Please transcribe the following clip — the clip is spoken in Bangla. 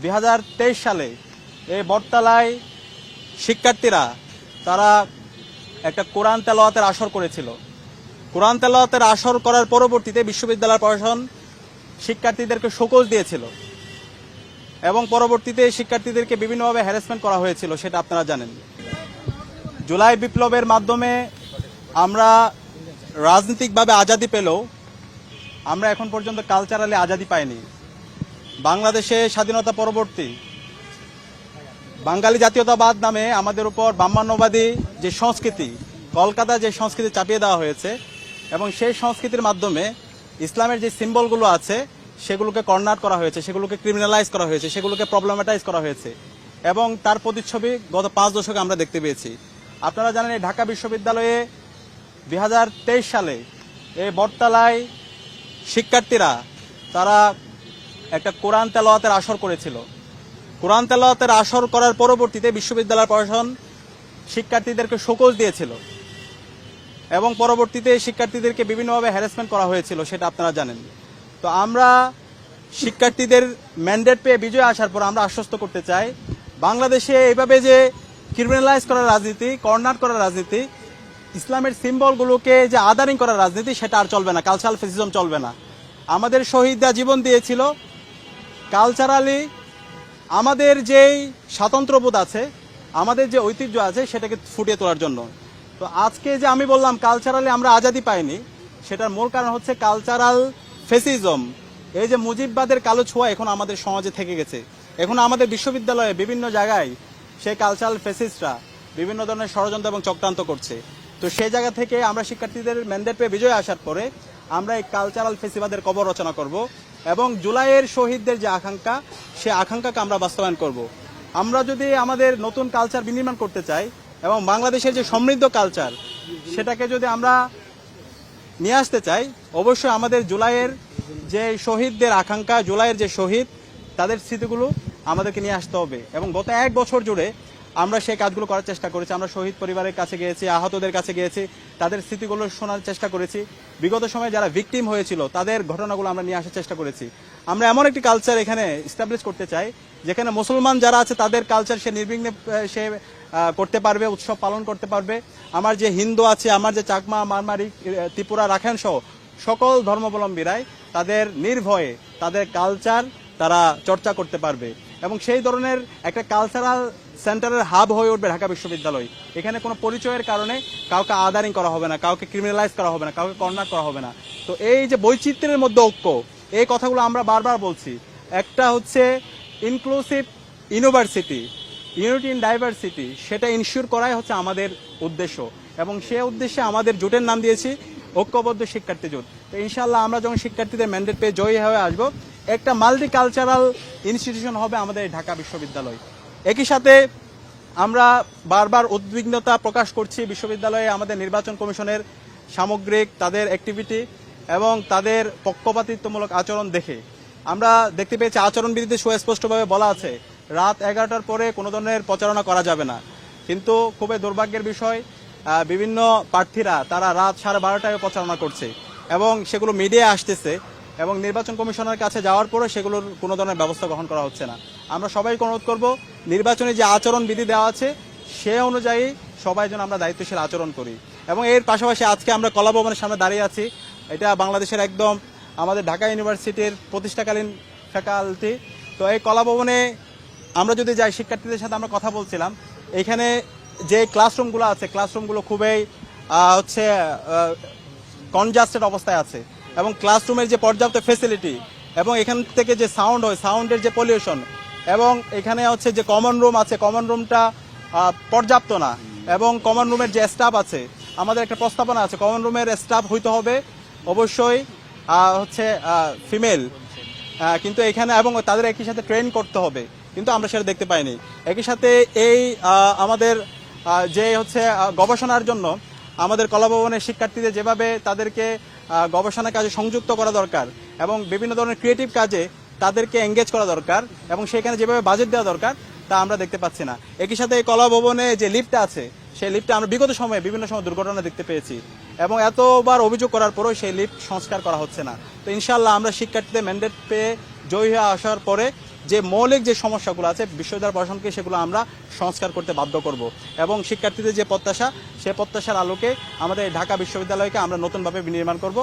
2023 সালে এই বটতলায় শিক্ষার্থীরা তারা একটা কোরআন তেলাওয়াতের আসর করেছিল। কোরআন তেলাওয়াতের আসর করার পরবর্তীতে বিশ্ববিদ্যালয় প্রশাসন শিক্ষার্থীদেরকে শোকজ দিয়েছিল এবং পরবর্তীতে শিক্ষার্থীদেরকে বিভিন্নভাবে হ্যারাসমেন্ট করা হয়েছিল, সেটা আপনারা জানেন। জুলাই বিপ্লবের মাধ্যমে আমরা রাজনৈতিকভাবে আজাদি পেলেও আমরা এখন পর্যন্ত কালচারালি আজাদি পাইনি। বাংলাদেশে স্বাধীনতা পরবর্তী বাঙালি জাতীয়তাবাদ নামে আমাদের উপর ব্রাহ্মণ্যবাদী যে সংস্কৃতি, কলকাতা যে সংস্কৃতি চাপিয়ে দেওয়া হয়েছে এবং সেই সংস্কৃতির মাধ্যমে ইসলামের যে সিম্বলগুলো আছে সেগুলোকে কর্নার করা হয়েছে, সেগুলোকে ক্রিমিনালাইজ করা হয়েছে, সেগুলোকে প্রবলেমেটাইজ করা হয়েছে এবং তার প্রতিচ্ছবি গত 5 দশকে আমরা দেখতে পেয়েছি। আপনারা জানেন এই ঢাকা বিশ্ববিদ্যালয়ে 2023 সালে এই বটতলায় শিক্ষার্থীরা তারা একটা কোরআন তেলাওয়াতের আসর করেছিল। কোরআন তেলাওয়াতের আসর করার পরবর্তীতে বিশ্ববিদ্যালয় প্রশাসন শিক্ষার্থীদেরকে শোকজ দিয়েছিল এবং পরবর্তীতে শিক্ষার্থীদেরকে বিভিন্নভাবে হ্যারাসমেন্ট করা হয়েছিল, সেটা আপনারা জানেন। তো আমরা শিক্ষার্থীদের ম্যান্ডেট পেয়ে বিজয় আসার পর আমরা আশ্বস্ত করতে চাই, বাংলাদেশে এইভাবে যে ক্রিমিনালাইজ করার রাজনীতি, কর্নার করার রাজনীতি, ইসলামের সিম্বলগুলোকে যে আদারিং করার রাজনীতি, সেটা আর চলবে না। কালচারাল ফেসিজম চলবে না। আমাদের শহীদরা জীবন দিয়েছিল কালচারালি আমাদের যেই স্বাতন্ত্র্যবোধ আছে, আমাদের যে ঐতিহ্য আছে সেটাকে ফুটিয়ে তোলার জন্য। তো আজকে যে আমি বললাম কালচারালি আমরা আজাদি পাইনি, সেটার মূল কারণ হচ্ছে কালচারাল ফেসিজম। এই যে মুজিববাদের কালো ছোঁয়া এখন আমাদের সমাজে থেকে গেছে। এখন আমাদের বিশ্ববিদ্যালয়ে বিভিন্ন জায়গায় সেই কালচারাল ফেসিস্টরা বিভিন্ন ধরনের ষড়যন্ত্র এবং চক্রান্ত করছে। তো সেই জায়গা থেকে আমরা শিক্ষার্থীদের ম্যান্ডেট পেয়ে বিজয় আসার পরে আমরা এই কালচারাল ফেসিবাদের কবর রচনা করব এবং জুলাইয়ের শহীদদের যে আকাঙ্ক্ষা, সে আকাঙ্ক্ষাকে আমরা বাস্তবায়ন করব। আমরা যদি আমাদের নতুন কালচার বিনির্মাণ করতে চাই এবং বাংলাদেশের যে সমৃদ্ধ কালচার, সেটাকে যদি আমরা নিয়ে আসতে চাই, অবশ্যই আমাদের জুলাইয়ের যে শহীদদের আকাঙ্ক্ষা, জুলাইয়ের যে শহীদ, তাদের স্মৃতিগুলো আমাদেরকে নিয়ে আসতে হবে। এবং গত 1 বছর জুড়ে আমরা সেই কাজগুলো করার চেষ্টা করেছি। আমরা শহীদ পরিবারের কাছে গিয়েছি, আহতদের কাছে গিয়েছি, তাদের স্মৃতিগুলো শোনার চেষ্টা করেছি। বিগত সময়ে যারা ভিকটিম হয়েছিল তাদের ঘটনাগুলো আমরা নিয়ে আসার চেষ্টা করেছি। আমরা এমন একটি কালচার এখানে এস্টাবলিশ করতে চাই যেখানে মুসলমান যারা আছে তাদের কালচার সে নির্বিঘ্নে সে করতে পারবে, উৎসব পালন করতে পারবে। আমার যে হিন্দু আছে, আমার যে চাকমা, মারমারি, ত্রিপুরা, রাখাইন সহ সকল ধর্মাবলম্বীরাই তাদের নির্ভয়ে তাদের কালচার তারা চর্চা করতে পারবে এবং সেই ধরনের একটা কালচারাল সেন্টারের হাব হয়ে উঠবে ঢাকা বিশ্ববিদ্যালয়। এখানে কোনো পরিচয়ের কারণে কাউকে আদারিং করা হবে না, কাউকে ক্রিমিনালাইজ করা হবে না, কাউকে কর্নার করা হবে না। তো এই যে বৈচিত্র্যের মধ্যে ঐক্য, এই কথাগুলো আমরা বারবার বলছি। একটা হচ্ছে inclusive university, unity in diversity, সেটা ইনশিওর করাই হচ্ছে আমাদের উদ্দেশ্য এবং সে উদ্দেশ্যে আমাদের জোটের নাম দিয়েছি ঐক্যবদ্ধ শিক্ষার্থী জোট। তো ইনশাল্লাহ আমরা যখন শিক্ষার্থীদের ম্যান্ডেট পেয়ে জয়ী হয়ে আসবো, একটা মাল্টি কালচারাল ইনস্টিটিউশন হবে আমাদের ঢাকা বিশ্ববিদ্যালয়। একই সাথে আমরা বারবার উদ্বিগ্নতা প্রকাশ করছি বিশ্ববিদ্যালয়ে আমাদের নির্বাচন কমিশনের সামগ্রিক তাদের অ্যাক্টিভিটি এবং তাদের পক্ষপাতিত্বমূলক আচরণ দেখে। আমরা দেখতে পেয়েছি আচরণবিধিতে সুস্পষ্টভাবে বলা আছে রাত 11টার পরে কোনো ধরনের প্রচারণা করা যাবে না, কিন্তু খুবই দুর্ভাগ্যের বিষয় বিভিন্ন প্রার্থীরা তারা রাত 12:30টায় প্রচারণা করছে এবং সেগুলো মিডিয়ায় আসতেছে এবং নির্বাচন কমিশনের কাছে যাওয়ার পরে সেগুলোর কোনো ধরনের ব্যবস্থা গ্রহণ করা হচ্ছে না। আমরা সবাইকে অনুরোধ করব, নির্বাচনে যে আচরণ বিধি দেওয়া আছে সে অনুযায়ী সবাই যেন আমরা দায়িত্বশীল আচরণ করি। এবং এর পাশাপাশি আজকে আমরা কলাভবনের সামনে দাঁড়িয়ে আছি, এটা বাংলাদেশের একদম আমাদের ঢাকা ইউনিভার্সিটির প্রতিষ্ঠাকালীন ফ্যাকাল্টি। তো এই কলাভবনে আমরা যদি যাই, শিক্ষার্থীদের সাথে আমরা কথা বলছিলাম, এখানে যে ক্লাসরুমগুলো আছে ক্লাসরুমগুলো খুবই হচ্ছে কনজাস্টেড অবস্থায় আছে এবং ক্লাসরুমের যে পর্যাপ্ত ফেসিলিটি এবং এখান থেকে যে সাউন্ড হয়, সাউন্ডের যে পলিউশন এবং এখানে হচ্ছে যে কমন রুম আছে, কমন রুমটা পর্যাপ্ত না এবং কমন রুমের যে স্টাফ আছে, আমাদের একটা প্রস্তাবনা আছে কমন রুমের স্টাফ হইতে হবে অবশ্যই হচ্ছে ফিমেল, কিন্তু এখানে এবং তাদের একই সাথে ট্রেন করতে হবে, কিন্তু আমরা সেটা দেখতে পাইনি। একই সাথে এই আমাদের যে হচ্ছে গবেষণার জন্য আমাদের কলাভবনের শিক্ষার্থীদের যেভাবে তাদেরকে গবেষণা কাজে সংযুক্ত করা দরকার এবং বিভিন্ন ধরনের ক্রিয়েটিভ কাজে তাদেরকে এঙ্গেজ করা দরকার এবং সেখানে যেভাবে বাজেট দেওয়া দরকার তা আমরা দেখতে পাচ্ছি না। একই সাথে এই কলাভবনে যে লিফটটা আছে সেই লিফটে আমরা বিগত সময়ে বিভিন্ন সময় দুর্ঘটনা দেখতে পেয়েছি এবং এতবার অভিযোগ করার পরেও সেই লিফট সংস্কার করা হচ্ছে না। তো ইনশাআল্লাহ আমরা শিক্ষার্থীদের ম্যান্ডেট পেয়ে জয়ী হয়ে আসার পরে যে মৌলিক যে সমস্যাগুলো আছে বিশ্ববিদ্যালয় প্রশাসনকে সেগুলো আমরা সংস্কার করতে বাধ্য করব এবং শিক্ষার্থীদের যে প্রত্যাশা সে প্রত্যাশার আলোকে আমাদের ঢাকা বিশ্ববিদ্যালয়কে আমরা নতুনভাবে বিনির্মাণ করব।